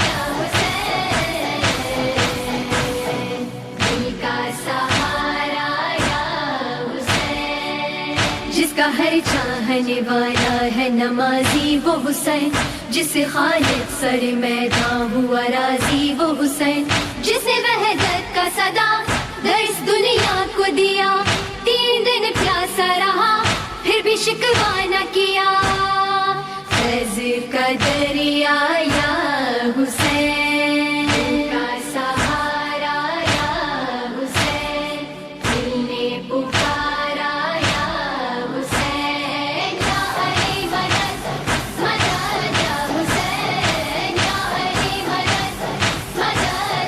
या हुसैन, दिल का सहारा या हुसैन। जिसका हर चाहने वाला है नमाजी वो हुसैन, जिसे खालिद सर मैदान हुआ राजी वो हुसैन, जिसने वहदत का सदा दर्स दुनिया को दिया, 3 दिन प्यासा रहा फिर भी शिकवा न किया, फैज़ का दरिया या हुसैन, का सहारा या हुसैन, दिल ने पुकारा या हुसैन, या अली मदद मदद या हुसैन, या अली मदद मदद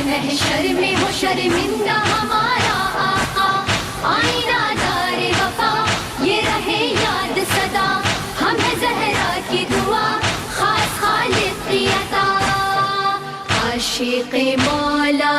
محشر میں ہو شرمندہ ہمارا آقا، آئینہ دار وفا یہ رہے یاد صدا، ہم ہے زہرا کی دعا خاص خالق کی عطا، عاشق مولا